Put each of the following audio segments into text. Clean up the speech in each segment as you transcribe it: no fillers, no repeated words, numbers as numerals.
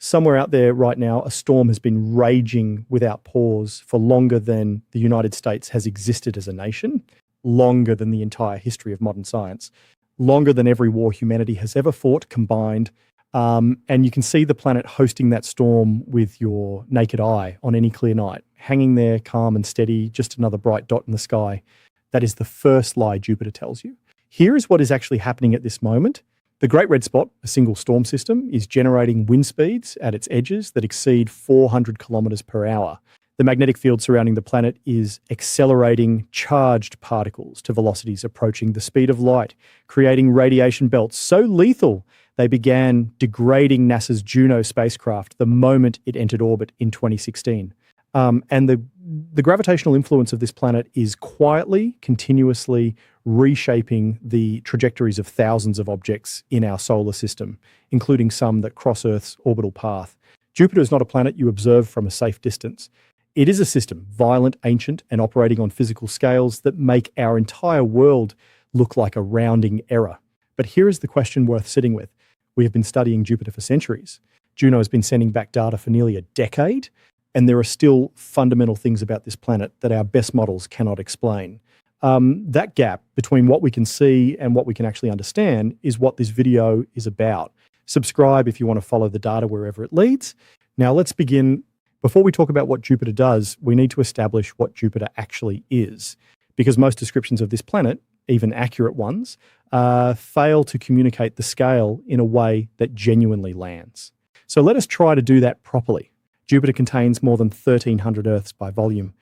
somewhere out there right now, a storm has been raging without pause for longer than the United States has existed as a nation, longer than the entire history of modern science, longer than every war humanity has ever fought combined. And you can see the planet hosting that storm with your naked eye on any clear night, hanging there calm and steady, just another bright dot in the sky. That is the first lie Jupiter tells you. Here is what is actually happening at this moment. The Great Red Spot, a single storm system, is generating wind speeds at its edges that exceed 400 kilometers per hour. The magnetic field surrounding the planet is accelerating charged particles to velocities approaching the speed of light, creating radiation belts so lethal they began degrading NASA's Juno spacecraft the moment it entered orbit in 2016. And the gravitational influence of this planet is quietly, continuously reshaping the trajectories of thousands of objects in our solar system, including some that cross Earth's orbital path. Jupiter is not a planet you observe from a safe distance. It is a system, violent, ancient, and operating on physical scales that make our entire world look like a rounding error. But here is the question worth sitting with. We have been studying Jupiter for centuries. Juno has been sending back data for nearly a decade, and there are still fundamental things about this planet that our best models cannot explain. That gap between what we can see and what we can actually understand is what this video is about. Subscribe if you want to follow the data wherever it leads. Now let's begin. Before we talk about what Jupiter does, we need to establish what Jupiter actually is, because most descriptions of this planet, even accurate ones, fail to communicate the scale in a way that genuinely lands. So let us try to do that properly. Jupiter contains more than 1,300 Earths by volume.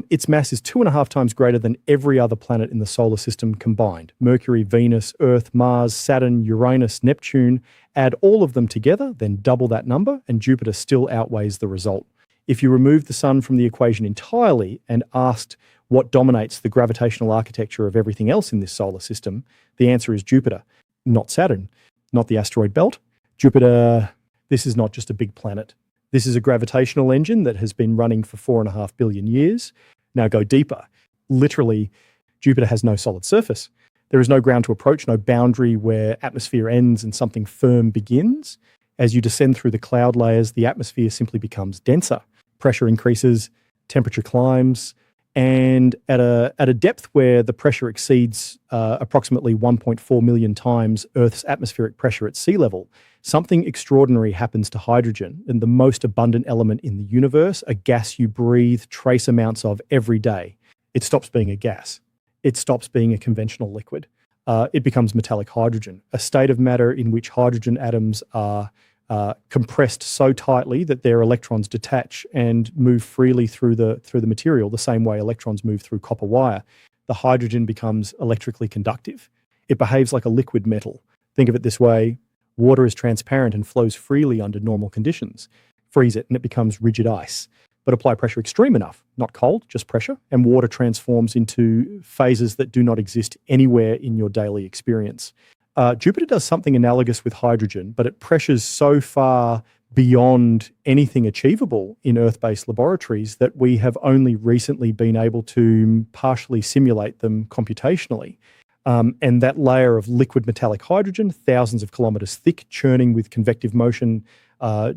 Its mass is 2.5 times greater than every other planet in the solar system combined. Mercury, Venus, Earth, Mars, Saturn, Uranus, Neptune. Add all of them together, then double that number, and Jupiter still outweighs the result. If you remove the Sun from the equation entirely and asked what dominates the gravitational architecture of everything else in this solar system, the answer is Jupiter, not Saturn, not the asteroid belt. Jupiter, this is not just a big planet. This is a gravitational engine that has been running for 4.5 billion years. Now go deeper. Literally, Jupiter has no solid surface. There is no ground to approach, no boundary where atmosphere ends and something firm begins. As you descend through the cloud layers, the atmosphere simply becomes denser. Pressure increases, temperature climbs, and at a depth where the pressure exceeds approximately 1.4 million times Earth's atmospheric pressure at sea level, something extraordinary happens to hydrogen, and the most abundant element in the universe, a gas you breathe trace amounts of every day. It stops being a gas. It stops being a conventional liquid. It becomes metallic hydrogen, a state of matter in which hydrogen atoms are compressed so tightly that their electrons detach and move freely through the material, the same way electrons move through copper wire. The hydrogen becomes electrically conductive. It behaves like a liquid metal. Think of it this way: water is transparent and flows freely under normal conditions. Freeze it and it becomes rigid ice. But apply pressure extreme enough, not cold, just pressure, and water transforms into phases that do not exist anywhere in your daily experience. Jupiter does something analogous with hydrogen, but at pressures so far beyond anything achievable in Earth-based laboratories that we have only recently been able to partially simulate them computationally. And that layer of liquid metallic hydrogen, thousands of kilometers thick, churning with convective motion,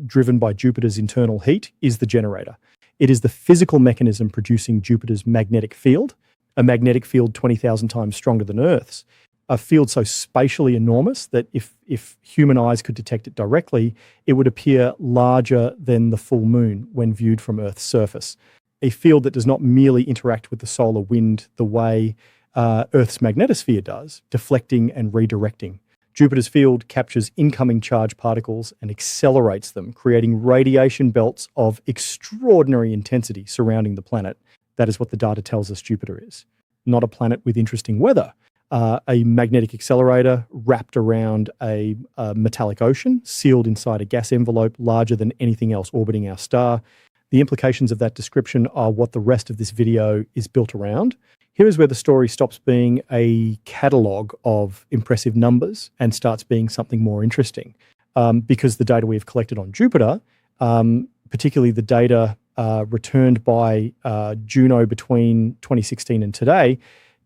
driven by Jupiter's internal heat, is the generator. It is the physical mechanism producing Jupiter's magnetic field, a magnetic field 20,000 times stronger than Earth's, a field so spatially enormous that if human eyes could detect it directly, it would appear larger than the full moon when viewed from Earth's surface. A field that does not merely interact with the solar wind the way Earth's magnetosphere does, deflecting and redirecting. Jupiter's field captures incoming charged particles and accelerates them, creating radiation belts of extraordinary intensity surrounding the planet. That is what the data tells us Jupiter is. Not a planet with interesting weather. A magnetic accelerator wrapped around a metallic ocean, sealed inside a gas envelope larger than anything else orbiting our star. The implications of that description are what the rest of this video is built around. Here is where the story stops being a catalogue of impressive numbers and starts being something more interesting. Because the data we have collected on Jupiter, particularly the data returned by Juno between 2016 and today,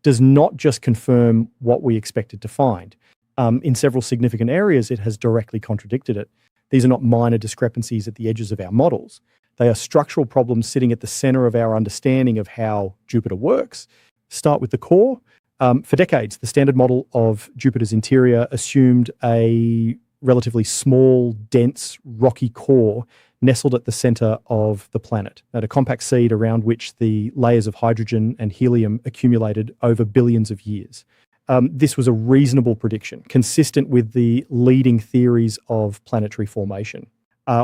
does not just confirm what we expected to find. In several significant areas, it has directly contradicted it. These are not minor discrepancies at the edges of our models. They are structural problems sitting at the center of our understanding of how Jupiter works. Start with the core. For decades, the standard model of Jupiter's interior assumed a relatively small, dense, rocky core nestled at the center of the planet, at a compact seed around which the layers of hydrogen and helium accumulated over billions of years. This was a reasonable prediction, consistent with the leading theories of planetary formation.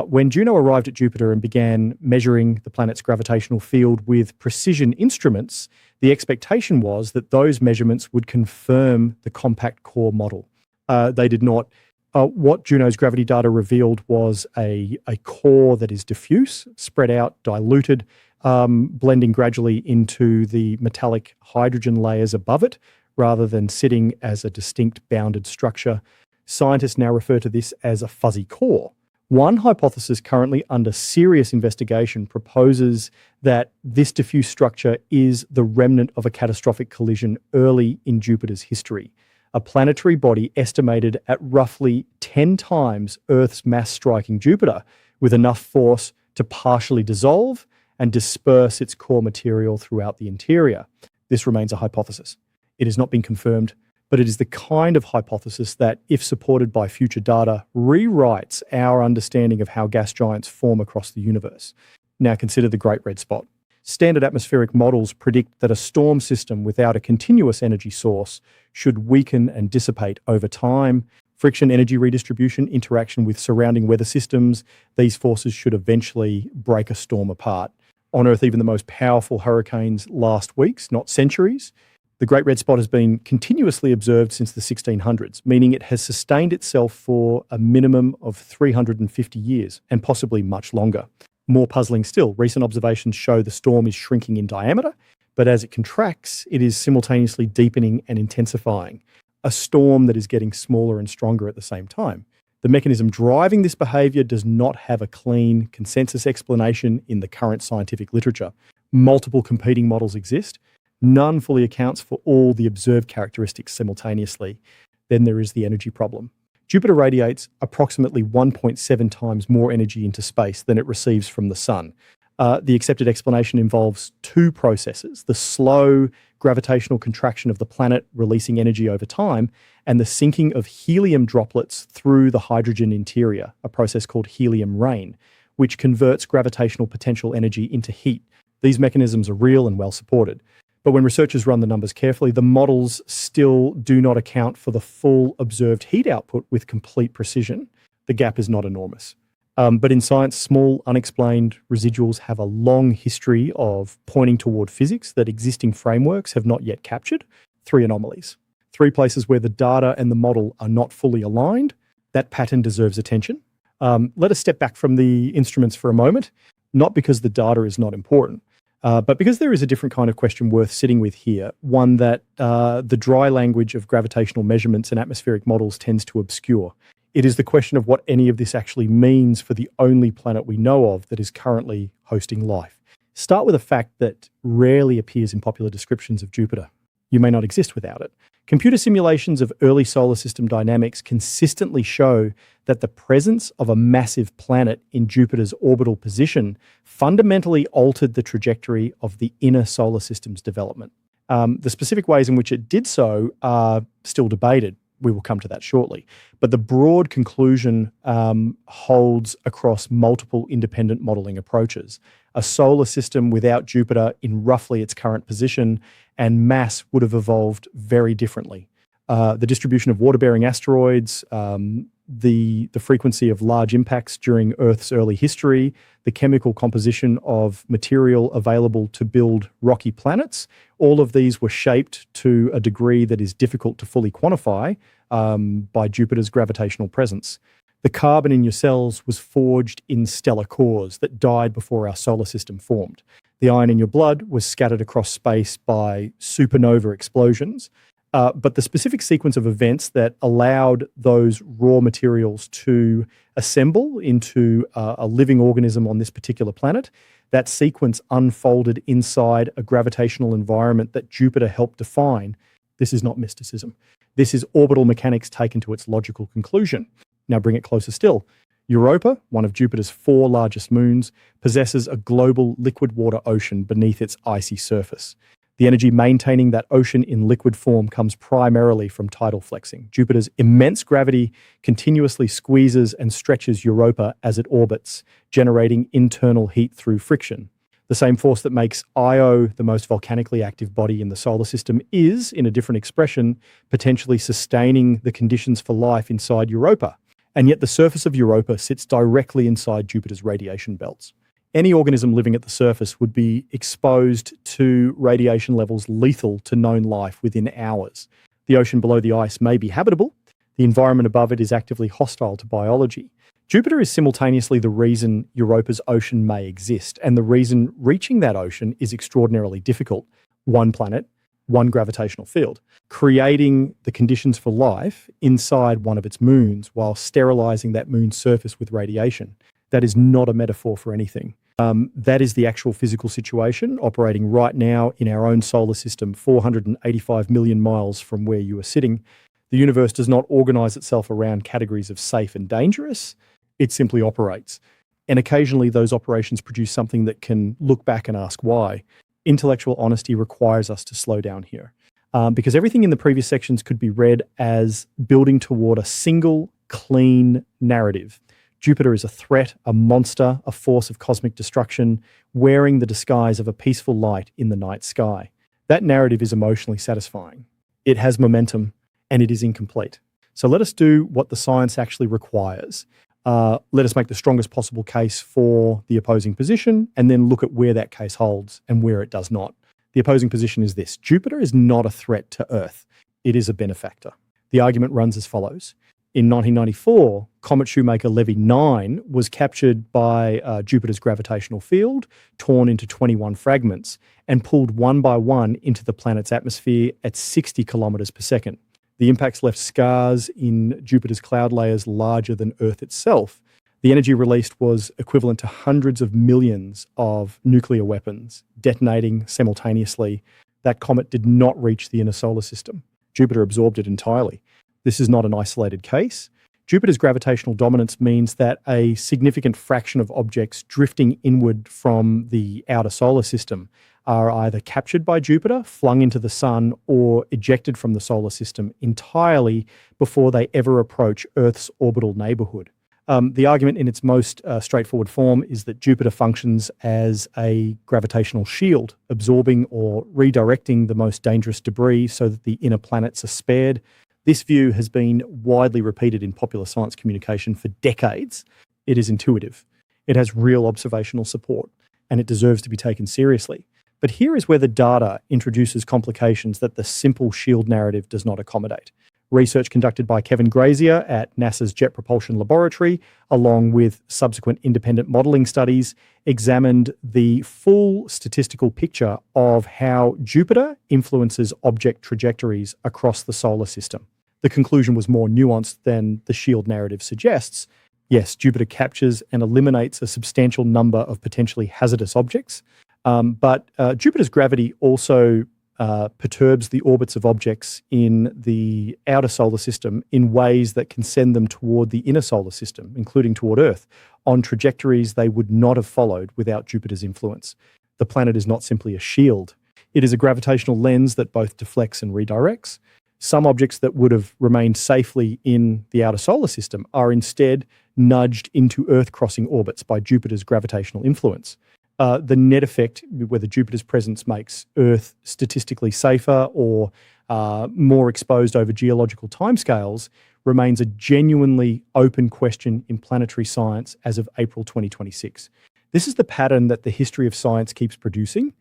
When Juno arrived at Jupiter and began measuring the planet's gravitational field with precision instruments, the expectation was that those measurements would confirm the compact core model. They did not. What Juno's gravity data revealed was a core that is diffuse, spread out, diluted, blending gradually into the metallic hydrogen layers above it, rather than sitting as a distinct bounded structure. Scientists now refer to this as a fuzzy core. One hypothesis currently under serious investigation proposes that this diffuse structure is the remnant of a catastrophic collision early in Jupiter's history. A planetary body estimated at roughly 10 times Earth's mass striking Jupiter, with enough force to partially dissolve and disperse its core material throughout the interior. This remains a hypothesis. It has not been confirmed, but it is the kind of hypothesis that, if supported by future data, rewrites our understanding of how gas giants form across the universe. Now consider the Great Red Spot. Standard atmospheric models predict that a storm system without a continuous energy source should weaken and dissipate over time. Friction, energy redistribution, interaction with surrounding weather systems, these forces should eventually break a storm apart. On Earth, even the most powerful hurricanes last weeks, not centuries. The Great Red Spot has been continuously observed since the 1600s, meaning it has sustained itself for a minimum of 350 years, and possibly much longer. More puzzling still, recent observations show the storm is shrinking in diameter, but as it contracts, it is simultaneously deepening and intensifying. A storm that is getting smaller and stronger at the same time. The mechanism driving this behavior does not have a clean consensus explanation in the current scientific literature. Multiple competing models exist. None fully accounts for all the observed characteristics simultaneously. Then there is the energy problem. Jupiter radiates approximately 1.7 times more energy into space than it receives from the sun. The accepted explanation involves two processes: the slow gravitational contraction of the planet releasing energy over time, and the sinking of helium droplets through the hydrogen interior, a process called helium rain, which converts gravitational potential energy into heat. These mechanisms are real and well supported. But when researchers run the numbers carefully, the models still do not account for the full observed heat output with complete precision. The gap is not enormous. But in science, small, unexplained residuals have a long history of pointing toward physics that existing frameworks have not yet captured. 3 anomalies. 3 places where the data and the model are not fully aligned. That pattern deserves attention. Let us step back from the instruments for a moment, not because the data is not important, but because there is a different kind of question worth sitting with here, one that the dry language of gravitational measurements and atmospheric models tends to obscure. It is the question of what any of this actually means for the only planet we know of that is currently hosting life. Start with a fact that rarely appears in popular descriptions of Jupiter. You may not exist without it. Computer simulations of early solar system dynamics consistently show that the presence of a massive planet in Jupiter's orbital position fundamentally altered the trajectory of the inner solar system's development. The specific ways in which it did so are still debated. We will come to that shortly. But the broad conclusion holds across multiple independent modeling approaches. A solar system without Jupiter in roughly its current position and mass would have evolved very differently. The distribution of water-bearing asteroids, the frequency of large impacts during Earth's early history, the chemical composition of material available to build rocky planets, all of these were shaped to a degree that is difficult to fully quantify by Jupiter's gravitational presence. The carbon in your cells was forged in stellar cores that died before our solar system formed. The iron in your blood was scattered across space by supernova explosions. But the specific sequence of events that allowed those raw materials to assemble into a living organism on this particular planet, that sequence unfolded inside a gravitational environment that Jupiter helped define. This is not mysticism. This is orbital mechanics taken to its logical conclusion. Now bring it closer still. Europa, one of Jupiter's 4 largest moons, possesses a global liquid water ocean beneath its icy surface. The energy maintaining that ocean in liquid form comes primarily from tidal flexing. Jupiter's immense gravity continuously squeezes and stretches Europa as it orbits, generating internal heat through friction. The same force that makes Io the most volcanically active body in the solar system is, in a different expression, potentially sustaining the conditions for life inside Europa. And yet the surface of Europa sits directly inside Jupiter's radiation belts. Any organism living at the surface would be exposed to radiation levels lethal to known life within hours. The ocean below the ice may be habitable. The environment above it is actively hostile to biology. Jupiter is simultaneously the reason Europa's ocean may exist, and the reason reaching that ocean is extraordinarily difficult. One planet, one gravitational field, creating the conditions for life inside one of its moons while sterilizing that moon's surface with radiation. That is not a metaphor for anything. That is the actual physical situation operating right now in our own solar system, 485 million miles from where you are sitting. The universe does not organize itself around categories of safe and dangerous. It simply operates. And occasionally those operations produce something that can look back and ask why. Intellectual honesty requires us to slow down here. Because everything in the previous sections could be read as building toward a single, clean narrative. Jupiter is a threat, a monster, a force of cosmic destruction, wearing the disguise of a peaceful light in the night sky. That narrative is emotionally satisfying. It has momentum, and it is incomplete. So let us do what the science actually requires. Let us make the strongest possible case for the opposing position, and then look at where that case holds and where it does not. The opposing position is this: Jupiter is not a threat to Earth. It is a benefactor. The argument runs as follows. In 1994, Comet Shoemaker-Levy 9 was captured by Jupiter's gravitational field, torn into 21 fragments, and pulled one by one into the planet's atmosphere at 60 kilometers per second. The impacts left scars in Jupiter's cloud layers larger than Earth itself. The energy released was equivalent to hundreds of millions of nuclear weapons detonating simultaneously. That comet did not reach the inner solar system. Jupiter absorbed it entirely. This is not an isolated case. Jupiter's gravitational dominance means that a significant fraction of objects drifting inward from the outer solar system are either captured by Jupiter, flung into the sun, or ejected from the solar system entirely before they ever approach Earth's orbital neighborhood. The argument in its most straightforward form is that Jupiter functions as a gravitational shield, absorbing or redirecting the most dangerous debris so that the inner planets are spared. This view has been widely repeated in popular science communication for decades. It is intuitive. It has real observational support, and it deserves to be taken seriously. But here is where the data introduces complications that the simple shield narrative does not accommodate. Research conducted by Kevin Grazier at NASA's Jet Propulsion Laboratory, along with subsequent independent modeling studies, examined the full statistical picture of how Jupiter influences object trajectories across the solar system. The conclusion was more nuanced than the shield narrative suggests. Yes, Jupiter captures and eliminates a substantial number of potentially hazardous objects, but Jupiter's gravity also perturbs the orbits of objects in the outer solar system in ways that can send them toward the inner solar system, including toward Earth, on trajectories they would not have followed without Jupiter's influence. The planet is not simply a shield. It is a gravitational lens that both deflects and redirects. Some objects that would have remained safely in the outer solar system are instead nudged into Earth-crossing orbits by Jupiter's gravitational influence. The net effect, whether Jupiter's presence makes Earth statistically safer or more exposed over geological timescales, remains a genuinely open question in planetary science as of April 2026. This is the pattern that the history of science keeps producing.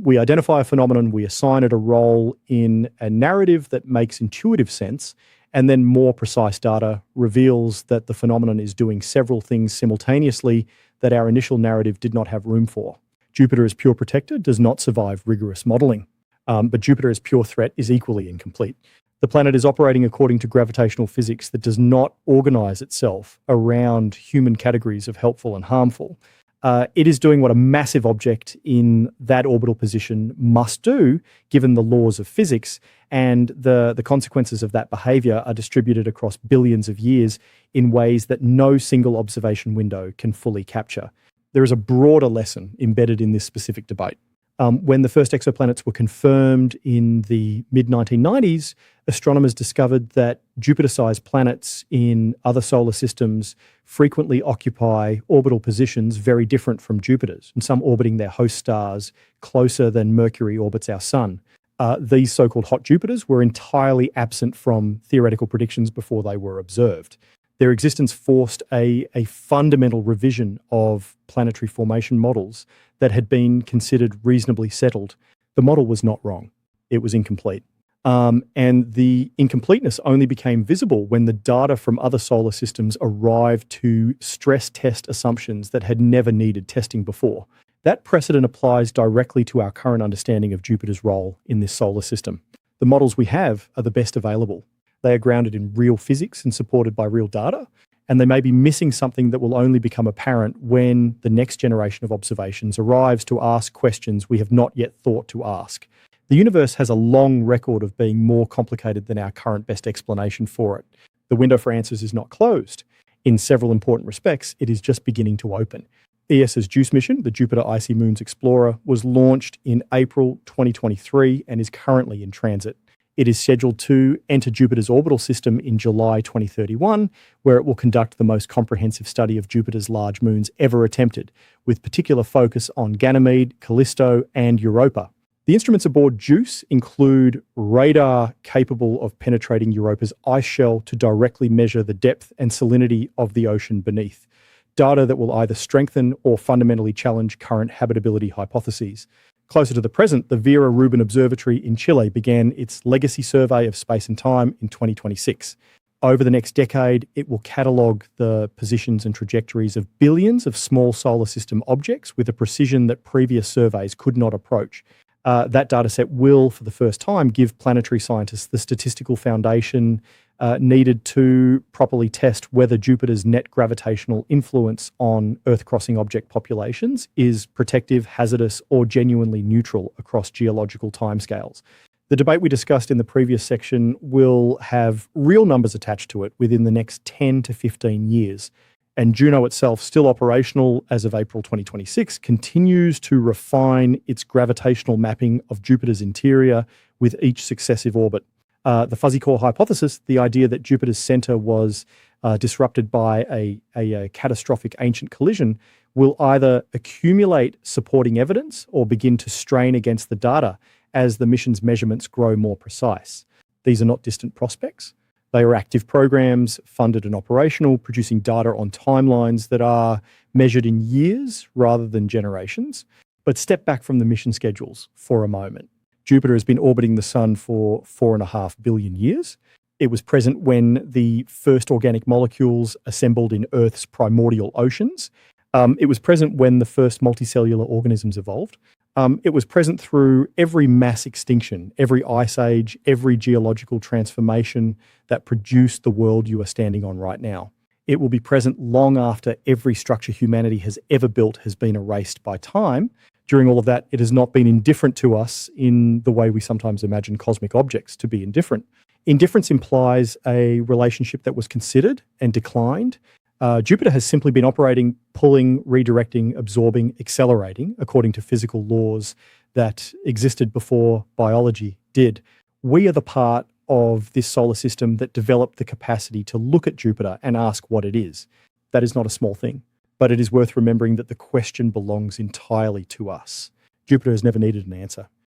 We identify a phenomenon, we assign it a role in a narrative that makes intuitive sense, and then more precise data reveals that the phenomenon is doing several things simultaneously that our initial narrative did not have room for. Jupiter as pure protector does not survive rigorous modeling, but Jupiter as pure threat is equally incomplete. The planet is operating according to gravitational physics that does not organize itself around human categories of helpful and harmful. It is doing what a massive object in that orbital position must do, given the laws of physics, and the consequences of that behavior are distributed across billions of years in ways that no single observation window can fully capture. There is a broader lesson embedded in this specific debate. When the first exoplanets were confirmed in the mid-1990s, astronomers discovered that Jupiter-sized planets in other solar systems frequently occupy orbital positions very different from Jupiter's, and some orbiting their host stars closer than Mercury orbits our Sun. These so-called hot Jupiters were entirely absent from theoretical predictions before they were observed. Their existence forced a fundamental revision of planetary formation models that had been considered reasonably settled. The model was not wrong. It was incomplete. And the incompleteness only became visible when the data from other solar systems arrived to stress test assumptions that had never needed testing before. That precedent applies directly to our current understanding of Jupiter's role in this solar system. The models we have are the best available. They are grounded in real physics and supported by real data, and they may be missing something that will only become apparent when the next generation of observations arrives to ask questions we have not yet thought to ask. The universe has a long record of being more complicated than our current best explanation for it. The window for answers is not closed. In several important respects, it is just beginning to open. ESA's JUICE mission, the Jupiter Icy Moons Explorer, was launched in April 2023 and is currently in transit. It is scheduled to enter Jupiter's orbital system in July 2031, where it will conduct the most comprehensive study of Jupiter's large moons ever attempted, with particular focus on Ganymede, Callisto, and Europa. The instruments aboard JUICE include radar capable of penetrating Europa's ice shell to directly measure the depth and salinity of the ocean beneath, data that will either strengthen or fundamentally challenge current habitability hypotheses. Closer to the present, the Vera Rubin Observatory in Chile began its legacy survey of space and time in 2026. Over the next decade, it will catalogue the positions and trajectories of billions of small solar system objects with a precision that previous surveys could not approach. That dataset will, for the first time, give planetary scientists the statistical foundation needed to properly test whether Jupiter's net gravitational influence on Earth-crossing object populations is protective, hazardous, or genuinely neutral across geological timescales. The debate we discussed in the previous section will have real numbers attached to it within the next 10 to 15 years. And Juno itself, still operational as of April 2026, continues to refine its gravitational mapping of Jupiter's interior with each successive orbit. The fuzzy core hypothesis, the idea that Jupiter's center was disrupted by a catastrophic ancient collision, will either accumulate supporting evidence or begin to strain against the data as the mission's measurements grow more precise. These are not distant prospects. They are active programs, funded and operational, producing data on timelines that are measured in years rather than generations. But step back from the mission schedules for a moment. Jupiter has been orbiting the Sun for 4.5 billion years. It was present when the first organic molecules assembled in Earth's primordial oceans. It was present when the first multicellular organisms evolved. It was present through every mass extinction, every ice age, every geological transformation that produced the world you are standing on right now. It will be present long after every structure humanity has ever built has been erased by time. During all of that, it has not been indifferent to us in the way we sometimes imagine cosmic objects to be indifferent. Indifference implies a relationship that was considered and declined. Jupiter has simply been operating, pulling, redirecting, absorbing, accelerating according to physical laws that existed before biology did. We are the part of this solar system that developed the capacity to look at Jupiter and ask what it is. That is not a small thing, but it is worth remembering that the question belongs entirely to us. Jupiter has never needed an answer.